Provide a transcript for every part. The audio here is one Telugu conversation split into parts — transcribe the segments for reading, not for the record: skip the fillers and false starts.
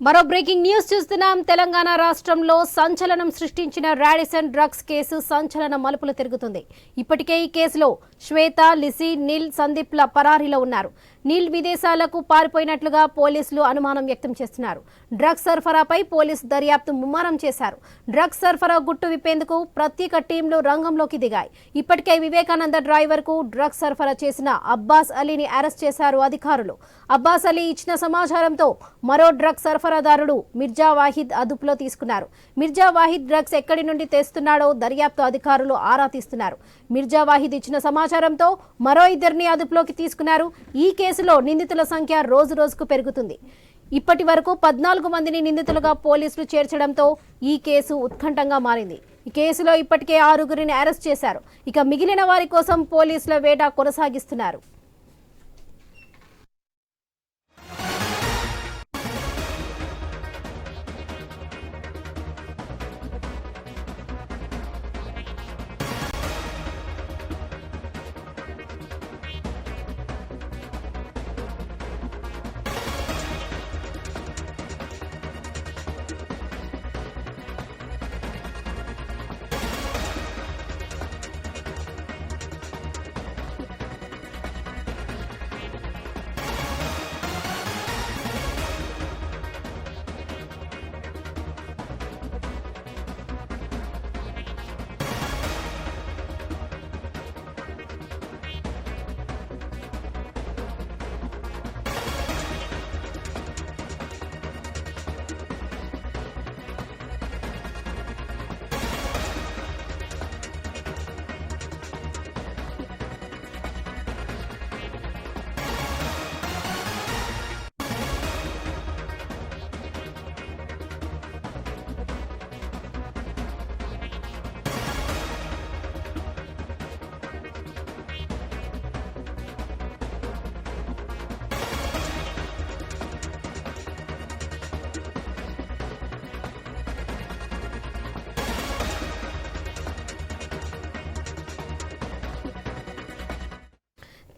మరో బ్రేకింగ్ న్యూస్ చూస్తున్నాం. తెలంగాణ రాష్ట్రంలో సంచలనం సృష్టించిన రాడిసన్ డ్రగ్స్ కేసు సంచలన మలుపులు తిరుగుతుంది. ఇప్పటికే ఈ కేసులో శ్వేత, లిసి, నీల్, సందీప్ల పరారీలో ఉన్నారు. నీల్ విదేశాలకు పారిపోయినట్లుగా పోలీసులు అనుమానం వ్యక్తం చేస్తున్నారు. డ్రగ్స్ సరఫరాపై పోలీసు దర్యాప్తు ముమ్మరం చేశారు. డ్రగ్స్ సరఫరా గుట్టు విప్పేందుకు ప్రత్యేక టీంలు రంగంలోకి దిగాయి. ఇప్పటికే వివేకానంద డ్రైవర్ కు డ్రగ్స్ సరఫరా చేసిన అబ్బాస్ అలీని అరెస్ట్ చేశారు అధికారులు. అబ్బాస్ అలీ ఇచ్చిన సమాచారంతో మరో డ్రగ్స్ సరఫరాదారుడు మిర్జా వాహిద్ అదుపులో తీసుకున్నారు. మిర్జా వాహిద్ డ్రగ్స్ ఎక్కడి నుండి తెస్తున్నాడో దర్యాప్తు అధికారులు ఆరా తీస్తున్నారు. మిర్జా వాహిద్ ఇచ్చిన సమాచారంతో మరో ఇద్దరిని అదుపులోకి తీసుకున్నారు. ఈ కేసులో నిందితుల సంఖ్య రోజు రోజుకు పెరుగుతుంది. ఇప్పటి వరకు 14 మందిని నిందితులుగా పోలీసులు చేర్చడంతో ఈ కేసు ఉత్కంఠంగా మారింది. ఈ కేసులో ఇప్పటికే 6గురిని అరెస్ట్ చేశారు. ఇక మిగిలిన వారి కోసం పోలీసుల వేట కొనసాగిస్తున్నారు.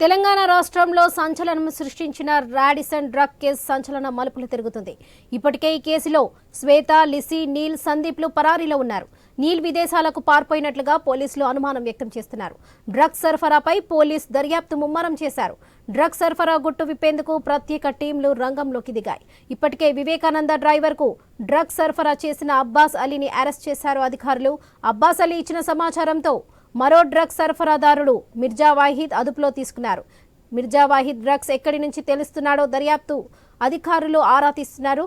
తెలంగాణ రాష్ట్రంలో సంచలనం సృష్టించిన రాడిసన్ డ్రగ్ కేసు సంచలన మలుపులు తిరుగుతుంది. ఇప్పటికే ఈ కేసులో శ్వేత, లిసి, నీల్, సందీప్లు పరారీలో ఉన్నారు. నీల్ విదేశాలకు పారిపోయినట్లుగా పోలీసులు అనుమానం వ్యక్తం చేస్తున్నారు. డ్రగ్స్ సరఫరాపై పోలీసు దర్యాప్తు ముమ్మరం చేశారు. డ్రగ్స్ సరఫరా గుట్టు విప్పేందుకు ప్రత్యేక టీంలు రంగంలోకి దిగాయి. ఇప్పటికే వివేకానంద డ్రైవర్ కు డ్రగ్స్ సరఫరా చేసిన అబ్బాస్ అలీని అరెస్ట్ చేశారు అధికారులు. అబ్బాస్ అలీ ఇచ్చిన సమాచారంతో మరో డ్రగ్స్ సరఫరాదారుడు మిర్జా వాహిద్ అదుపులో తీసుకున్నారు. మిర్జా వాహిద్ డ్రగ్స్ ఎక్కడి నుంచి తెలుస్తున్నాడో దర్యాప్తు అధికారులు ఆరా తీస్తున్నారు.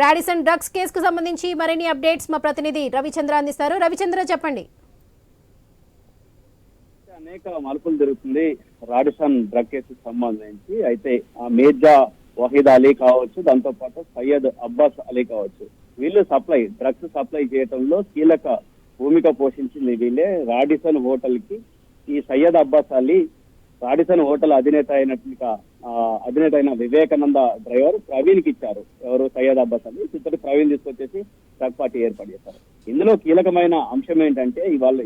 రాడిసన్ డ్రగ్స్ కేసుకు సంబంధించి మరిన్ని అప్డేట్స్ మా ప్రతినిధి రవిచంద్ర అందిస్తారు. రవిచంద్ర, చెప్పండి. అనేక మలుపులు జరుగుతుంది రాడిసన్ డ్రగ్ కేసుకు సంబంధించి. అయితే మిర్జా వాహిద్ అలీ కావచ్చు, దాంతో పాటు సయ్యద్ అబ్బాస్ అలీ కావచ్చు, వీళ్ళు డ్రగ్స్ సప్లై చేయడంలో కీలక భూమిక పోషించింది వీళ్ళే. రాడిసన్ హోటల్ కి ఈ సయ్యద్ అబ్బాస్ అలీ రాడిసన్ హోటల్ అధినేత అయిన వివేకానంద డ్రైవర్ ప్రవీణ్ కి ఇచ్చారు. ఎవరు? సయ్యద్ అబ్బాస్ అలీ. ఇతడు ప్రవీణ్ తీసుకొచ్చేసి డ్రగ్ పార్టీ ఏర్పాటు చేశారు. ఇందులో కీలకమైన అంశం ఏంటంటే,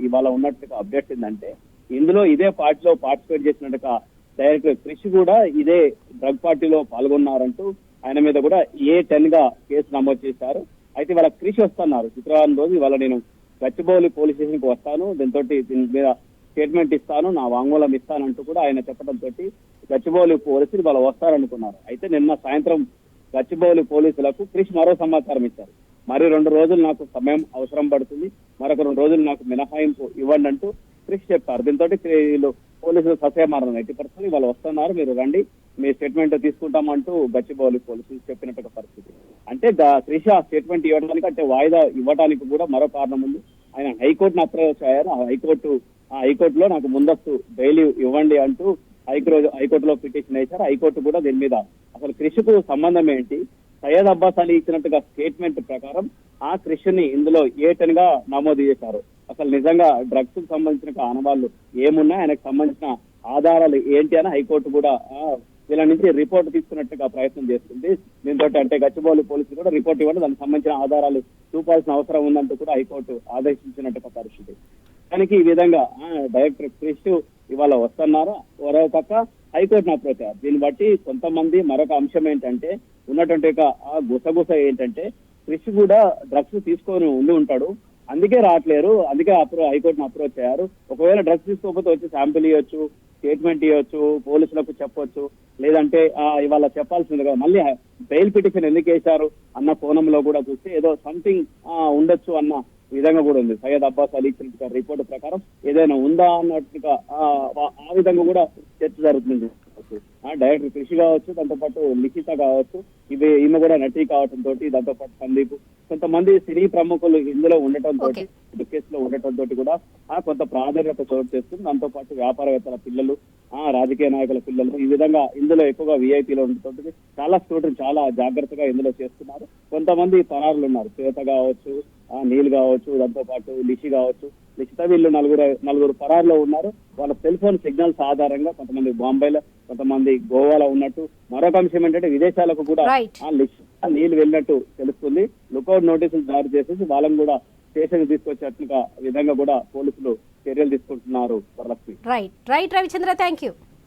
ఇవాళ ఉన్నట్టుగా అప్డేట్స్ ఏంటంటే, ఇందులో ఇదే పార్టీలో పార్టిసిపేట్ చేసినట్టుగా డైరెక్టర్ క్రిష్ కూడా ఇదే డ్రగ్ పార్టీలో పాల్గొన్నారంటూ ఆయన మీద కూడా A10 గా కేసు నమోదు చేశారు. అయితే ఇవాళ క్రిష్ వస్తున్నారు. శుక్రవారం రోజు ఇవాళ నేను గచ్చిబౌలి పోలీస్ స్టేషన్ కి వస్తాను, దీని మీద స్టేట్మెంట్ ఇస్తాను, నా వాంగ్మూలం ఇస్తానంటూ కూడా ఆయన చెప్పడంతో గచ్చిబౌలి పోలీసులు ఇవాళ వస్తారనుకున్నారు. అయితే నిన్న సాయంత్రం గచ్చిబౌలి పోలీసులకు క్రిష్ మరో సమాచారం ఇచ్చారు. మరి 2 రోజులు నాకు సమయం అవసరం పడుతుంది, మరొక 2 రోజులు నాకు మినహాయింపు ఇవ్వండి అంటూ క్రిష్ చెప్పారు. దీంతో వీళ్ళు పోలీసులు ససేమారణ ఎట్టి పరిస్థితులు వాళ్ళు వస్తున్నారు, మీరు రండి, మీ స్టేట్మెంట్ తీసుకుంటామంటూ గచ్చిబౌలి పోలీసులు చెప్పినట్టు పరిస్థితి. అంటే క్రిష్ ఆ స్టేట్మెంట్ ఇవ్వడానికి, అంటే వాయిదా ఇవ్వడానికి కూడా మరో కారణం ఉంది. ఆయన హైకోర్టును అప్రోచ్ అయ్యారు. హైకోర్టులో నాకు ముందస్తు బెయిల్ ఇవ్వండి అంటూ హైకోర్టులో పిటిషన్ వేశారు. హైకోర్టు కూడా దీని మీద అసలు క్రిష్ కు సంబంధం ఏంటి, సయ్యద్ అబ్బాస్ అలీ ఇచ్చినట్టుగా స్టేట్మెంట్ ప్రకారం ఆ క్రిష్ ని ఇందులో A10 గా నమోదు చేశారు. అసలు నిజంగా డ్రగ్స్ కు సంబంధించిన ఆనవాళ్లు ఏమున్నాయి, ఆయనకు సంబంధించిన ఆధారాలు ఏంటి అని హైకోర్టు కూడా వీళ్ళ నుంచి రిపోర్ట్ తీసుకున్నట్టుగా ప్రయత్నం చేస్తుంది. దీంతో అంటే గచ్చిబౌలి పోలీసులు కూడా రిపోర్ట్ ఇవ్వండి, దానికి సంబంధించిన ఆధారాలు చూపాల్సిన అవసరం ఉందంటూ కూడా హైకోర్టు ఆదేశించినట్టుగా పరిస్థితి. దానికి ఈ విధంగా డైరెక్టర్ క్రిష్ ఇవాళ వస్తున్నారా. మరో పక్క హైకోర్టును అప్రోచ్ అయ్యారు. దీన్ని బట్టి కొంతమంది మరొక అంశం ఏంటంటే ఉన్నటువంటి ఆ గుసగుస ఏంటంటే క్రిష్ కూడా డ్రగ్స్ తీసుకొని ఉంటాడు, అందుకే రావట్లేరు, అందుకే హైకోర్టును అప్రోచ్ అయ్యారు. ఒకవేళ డ్రగ్స్ తీసుకోకపోతే వచ్చి శాంపిల్ ఇవ్వచ్చు, స్టేట్మెంట్ ఇవ్వచ్చు, పోలీసులకు చెప్పొచ్చు, లేదంటే ఇవాళ చెప్పాల్సింది కదా, మళ్ళీ బెయిల్ పిటిషన్ ఎందుకు వేశారు అన్న కోణంలో కూడా చూస్తే ఏదో సంథింగ్ ఉండొచ్చు అన్న విధంగా కూడా ఉంది. సయ్యద్ అబ్బాస్ అలీ ఇచ్చిన రిపోర్టు ప్రకారం ఏదైనా ఉందా అన్నట్టుగా ఆ విధంగా కూడా చర్చ జరుగుతుంది. డైరెక్టర్ కృషి కావచ్చు, దాంతో పాటు లిఖిత కావచ్చు, ఈమె కూడా నటి కావటం తోటి, దాంతో పాటు సందీప్, కొంతమంది సినీ ప్రముఖులు ఇందులో ఉండటం తోటి, కేసులో ఉండటం తోటి కూడా కొంత ప్రాధాన్యత చోటు చేస్తుంది. దాంతో పాటు వ్యాపారవేత్తల పిల్లలు, రాజకీయ నాయకుల పిల్లలు, ఈ విధంగా ఇందులో ఎక్కువగా విఐపీలో ఉండటం చాలా స్టూడెంట్ చాలా జాగ్రత్తగా ఇందులో చేస్తున్నారు. కొంతమంది పరారులు ఉన్నారు, శ్వేత కావచ్చు, నీల్ కావచ్చు, దాంతో పాటు లిషి కావచ్చు, లిఖిత, వీళ్ళు నలుగురు పరారులో ఉన్నారు. వాళ్ళ సెల్ ఫోన్ సిగ్నల్స్ ఆధారంగా కొంతమంది బాంబేలో, కొంతమంది గోవాలో ఉన్నట్టు. మరొక అంశం ఏంటంటే విదేశాలకు కూడా లిఖిత నీళ్ళు వెళ్ళినట్టు తెలుస్తుంది. లుకౌట్ నోటీసులు జారీ చేసేసి వాళ్ళని కూడా స్టేషన్ తీసుకొచ్చేట్టుగా విధంగా కూడా పోలీసులు చర్యలు తీసుకుంటున్నారు. Right Ravichandra, thank you.